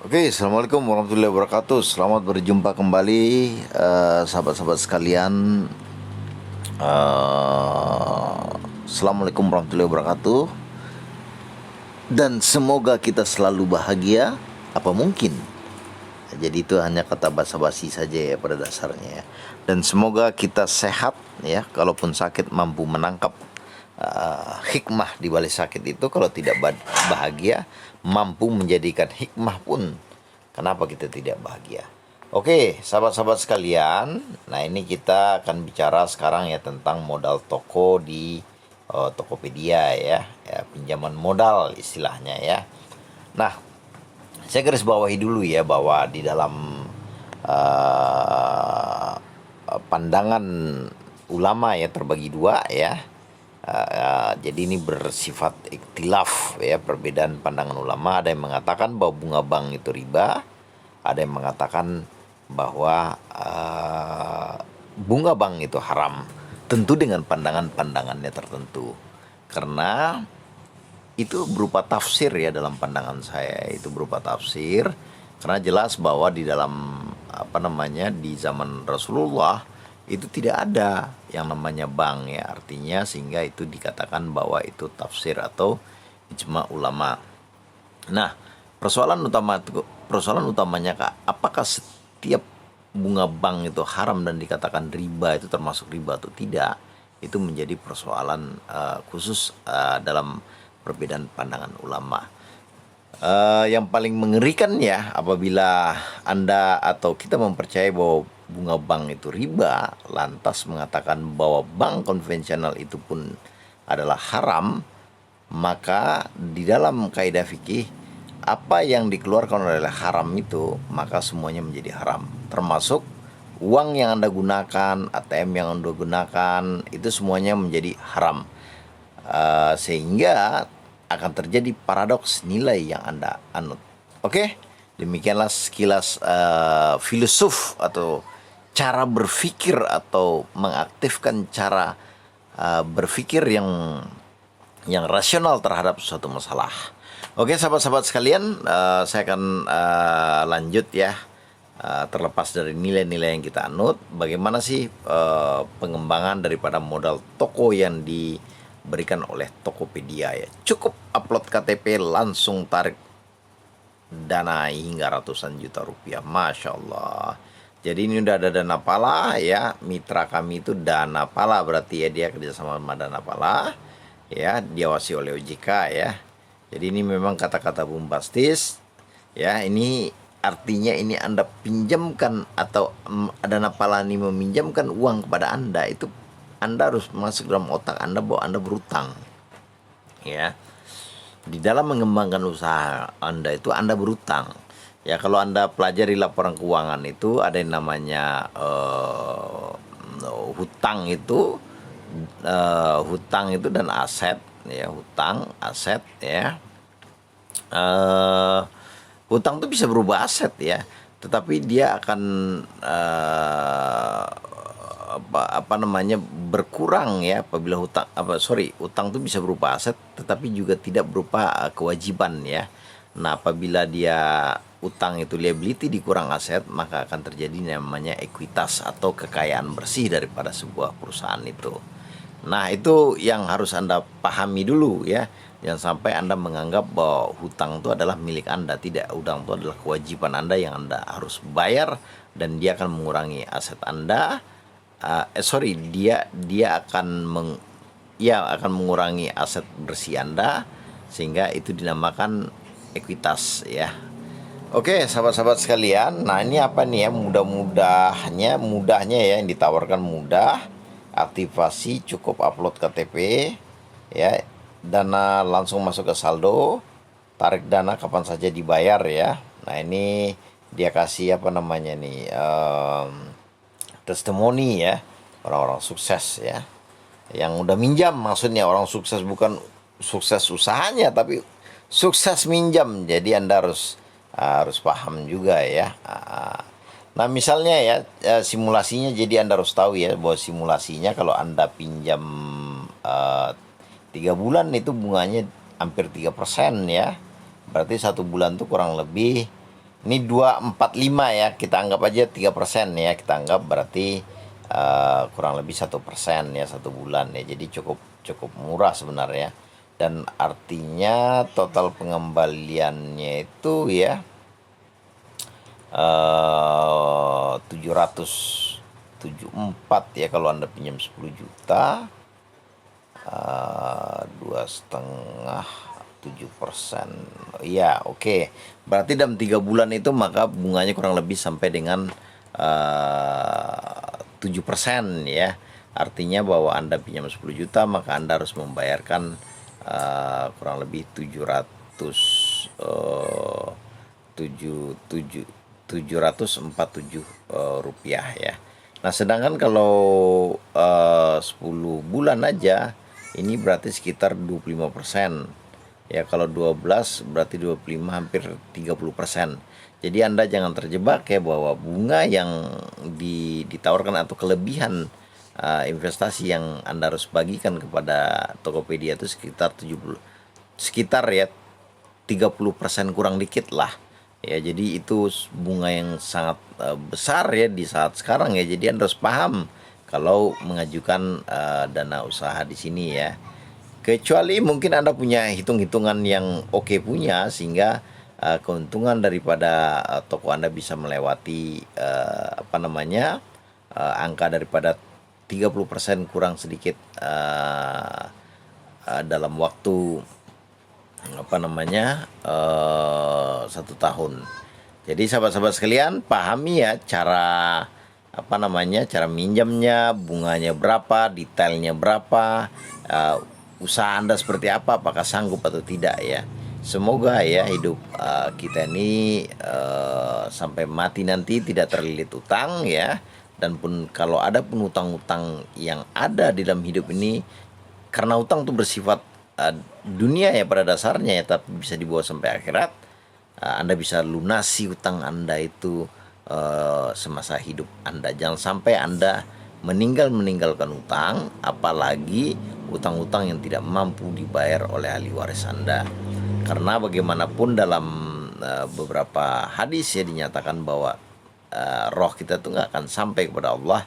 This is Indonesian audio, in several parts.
Oke, assalamualaikum warahmatullahi wabarakatuh. Selamat berjumpa kembali, sahabat-sahabat sekalian. Eh, Assalamualaikum warahmatullahi wabarakatuh. Dan semoga kita selalu bahagia. Apa mungkin? Jadi itu hanya kata basa-basi saja ya pada dasarnya ya. Dan semoga kita sehat ya. Kalaupun sakit mampu menangkap hikmah di balik sakit itu. Kalau tidak bahagia mampu menjadikan hikmah pun. Kenapa kita tidak bahagia? Oke, sahabat-sahabat sekalian. Nah, ini kita akan bicara sekarang ya tentang modal toko di Tokopedia ya, pinjaman modal istilahnya ya. Nah, saya garis bawahi dulu ya bahwa di dalam uh, pandangan ulama ya terbagi dua ya. Jadi ini bersifat ikhtilaf ya, perbedaan pandangan ulama. Ada yang mengatakan bahwa bunga bank itu riba, ada yang mengatakan bahwa bunga bank itu haram. Tentu dengan pandangan-pandangannya tertentu. Karena itu berupa tafsir ya, dalam pandangan saya itu berupa tafsir, karena jelas bahwa di dalam di zaman Rasulullah itu tidak ada yang namanya bank ya, artinya sehingga itu dikatakan bahwa itu tafsir atau ijma ulama. Nah, persoalan utamanya Kak, apakah setiap bunga bank itu haram dan dikatakan riba itu termasuk riba atau tidak? Itu menjadi persoalan khusus dalam perbedaan pandangan ulama. Yang paling mengerikan ya apabila Anda atau kita mempercayai bahwa bunga bank itu riba, lantas mengatakan bahwa bank konvensional itu pun adalah haram, maka di dalam kaidah fikih apa yang dikeluarkan oleh haram itu maka semuanya menjadi haram, termasuk uang yang Anda gunakan, ATM yang Anda gunakan, itu semuanya menjadi haram. Sehingga akan terjadi paradoks nilai yang Anda anut. Oke, demikianlah sekilas filosof atau cara berpikir atau mengaktifkan cara berpikir yang rasional terhadap suatu masalah. Oke, sahabat-sahabat sekalian, saya akan lanjut ya. Terlepas dari nilai-nilai yang kita anut, bagaimana sih pengembangan daripada modal toko yang diberikan oleh Tokopedia ya. Cukup upload KTP langsung tarik dana hingga ratusan juta rupiah, Masya Allah. Jadi ini udah ada Dana Pala ya, mitra kami itu Dana Pala, berarti ya dia kerjasama sama Dana Pala ya, diawasi oleh OJK ya. Jadi ini memang kata-kata bombastis ya, ini artinya ini Anda pinjamkan atau Dana Pala ini meminjamkan uang kepada Anda, itu Anda harus masuk dalam otak Anda bahwa Anda berutang ya. Di dalam mengembangkan usaha Anda itu Anda berutang ya. Kalau Anda pelajari laporan keuangan itu ada yang namanya hutang itu dan aset ya, hutang aset ya. Hutang itu bisa berubah aset ya, tetapi dia akan berkurang ya apabila hutang itu bisa berupa aset tetapi juga tidak berupa kewajiban ya. Nah, apabila dia utang itu liability dikurang aset, maka akan terjadi namanya ekuitas atau kekayaan bersih daripada sebuah perusahaan itu. Nah, itu yang harus Anda pahami dulu ya. Jangan sampai Anda menganggap bahwa hutang itu adalah milik Anda. Tidak, hutang itu adalah kewajiban Anda yang Anda harus bayar, dan dia akan mengurangi aset Anda. Dia akan mengurangi aset bersih Anda, sehingga itu dinamakan ekuitas ya. Oke, sahabat-sahabat sekalian, nah ini apa nih ya, mudahnya ya, yang ditawarkan mudah, aktivasi, cukup upload KTP ya, dana langsung masuk ke saldo, tarik dana kapan saja dibayar ya. Nah, ini dia kasih testimoni ya, orang-orang sukses ya, yang udah minjam, maksudnya orang sukses bukan sukses usahanya tapi sukses minjam. Jadi Anda harus paham juga ya. Nah, misalnya ya, simulasinya, jadi Anda harus tahu ya bahwa simulasinya kalau Anda pinjam 3 bulan itu bunganya hampir 3% ya. Berarti 1 bulan tuh kurang lebih Ini 245 ya, kita anggap aja 3% ya, kita anggap berarti kurang lebih 1% ya, 1 bulan ya. Jadi cukup cukup murah sebenarnya. Dan artinya total pengembaliannya itu ya 774 ya kalau Anda pinjam 10 juta, 2,5 7%. Ya, oke. Berarti dalam 3 bulan itu maka bunganya kurang lebih sampai dengan 7% ya. Artinya bahwa Anda pinjam 10 juta maka Anda harus membayarkan kurang lebih 747 rupiah ya. Nah, sedangkan kalau 10 bulan aja ini berarti sekitar 25%. Ya, kalau 12 berarti 25, hampir 30%. Jadi Anda jangan terjebak ya bahwa bunga yang ditawarkan atau kelebihan investasi yang Anda harus bagikan kepada Tokopedia itu sekitar 30% kurang dikit lah. Ya, jadi itu bunga yang sangat besar ya di saat sekarang ya. Jadi Anda harus paham kalau mengajukan dana usaha di sini ya. Kecuali mungkin Anda punya hitung-hitungan yang oke punya, sehingga keuntungan daripada toko Anda bisa melewati angka daripada 30% kurang sedikit dalam waktu 1 tahun. Jadi sahabat-sahabat sekalian, pahami ya cara cara minjamnya, bunganya berapa, detailnya berapa, usaha Anda seperti apa, apakah sanggup atau tidak ya. Semoga ya hidup kita ini sampai mati nanti tidak terlilit utang ya. Dan pun kalau ada pun utang-utang yang ada di dalam hidup ini, karena utang itu bersifat dunia ya pada dasarnya ya, tapi bisa dibawa sampai akhirat. Anda bisa lunasi utang Anda itu semasa hidup Anda. Jangan sampai Anda meninggalkan utang, apalagi utang-utang yang tidak mampu dibayar oleh ahli waris Anda. Karena bagaimanapun dalam beberapa hadis ya dinyatakan bahwa roh kita itu nggak akan sampai kepada Allah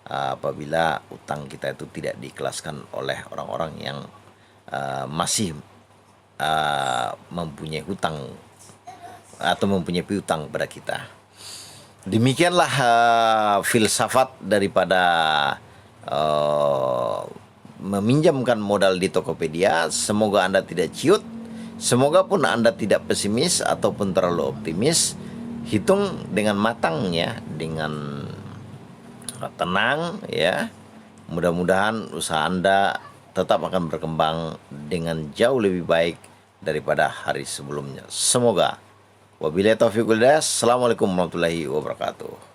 apabila utang kita itu tidak diikhlaskan oleh orang-orang yang masih mempunyai hutang atau mempunyai piutang pada kita. Demikianlah filsafat daripada meminjamkan modal di Tokopedia. Semoga Anda tidak ciut, semoga pun Anda tidak pesimis ataupun terlalu optimis. Hitung dengan matang ya, dengan tenang ya. Mudah-mudahan usaha Anda tetap akan berkembang dengan jauh lebih baik daripada hari sebelumnya. Semoga. Wabillahi taufiq wal hidayah. Assalamualaikum warahmatullahi wabarakatuh.